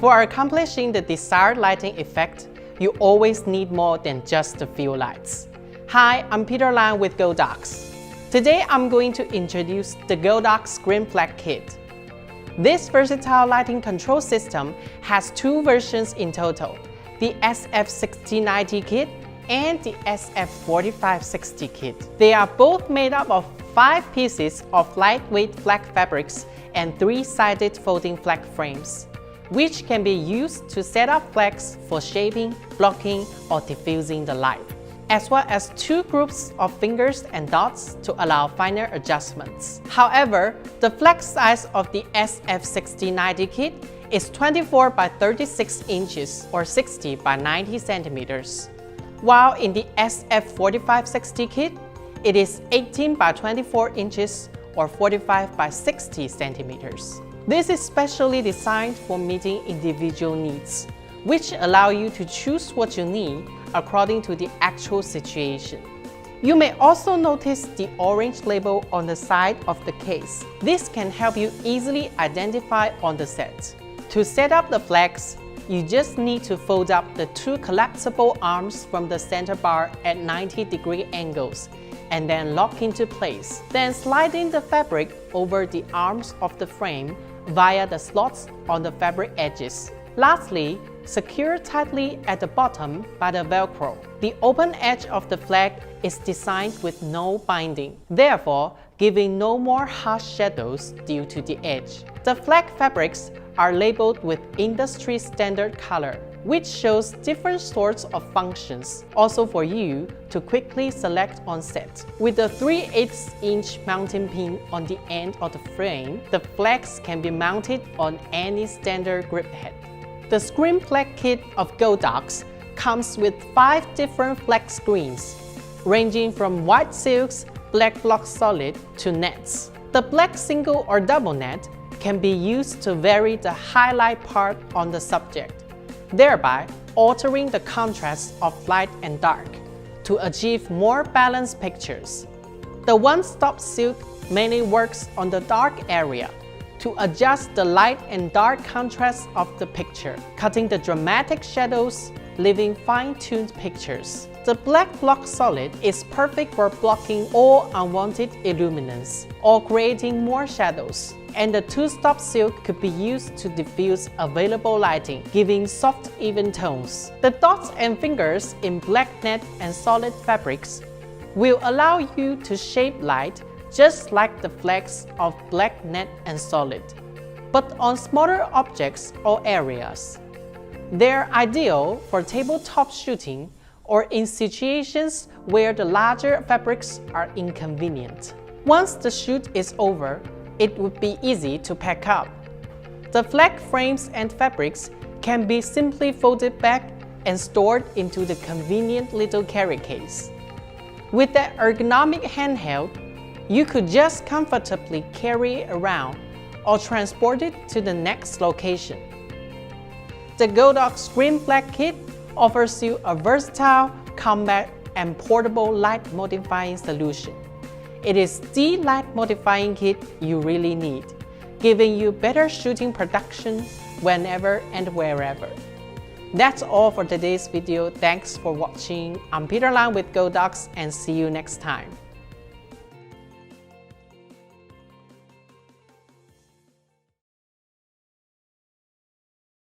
For accomplishing the desired lighting effect, you always need more than just a few lights. Hi, I'm Peter Lan with Godox. Today I'm going to introduce the Godox Scrim Flag kit. This versatile lighting control system has two versions in total, the SF6090 kit and the SF4560 kit. They are both made up of 5 pieces of lightweight flag fabrics and 3-sided folding flag frames, which can be used to set up flags for shaping, blocking, or diffusing the light, as well as 2 groups of fingers and dots to allow finer adjustments. However, the flag size of the SF6090 kit is 24 by 36 inches or 60 by 90 centimeters, while in the SF4560 kit, it is 18 by 24 inches or 45 by 60 centimeters. This is specially designed for meeting individual needs, which allow you to choose what you need according to the actual situation. You may also notice the orange label on the side of the case. This can help you easily identify on the set. To set up the flags, you just need to fold up the 2 collapsible arms from the center bar at 90-degree angles and then lock into place. Then sliding the fabric over the arms of the frame via the slots on the fabric edges. Lastly, secure tightly at the bottom by the Velcro. The open edge of the flag is designed with no binding, therefore giving no more harsh shadows due to the edge. The flag fabrics are labeled with industry standard color, which shows different sorts of functions, also for you to quickly select on set. With a 3/8-inch mounting pin on the end of the frame, the flags can be mounted on any standard grip head. The Scrim Flag kit of Godox comes with 5 different flag screens, ranging from white silks, black block solid to nets. The black single or double net can be used to vary the highlight part on the subject, thereby altering the contrast of light and dark to achieve more balanced pictures. The one-stop silk mainly works on the dark area to adjust the light and dark contrast of the picture, cutting the dramatic shadows, leaving fine-tuned pictures. The black block solid is perfect for blocking all unwanted illuminance or creating more shadows, and the 2-stop silk could be used to diffuse available lighting, giving soft, even tones. The dots and fingers in black net and solid fabrics will allow you to shape light just like the flags of black net and solid, but on smaller objects or areas. They're ideal for tabletop shooting or in situations where the larger fabrics are inconvenient. Once the shoot is over, it would be easy to pack up. The flag frames and fabrics can be simply folded back and stored into the convenient little carry case. With that ergonomic handheld, you could just comfortably carry it around or transport it to the next location. The Godox Scrim Flag kit offers you a versatile, compact, and portable light modifying solution. It is the light modifying kit you really need, giving you better shooting production whenever and wherever. That's all for today's video. Thanks for watching. I'm Peter Lan with Godox, and see you next time.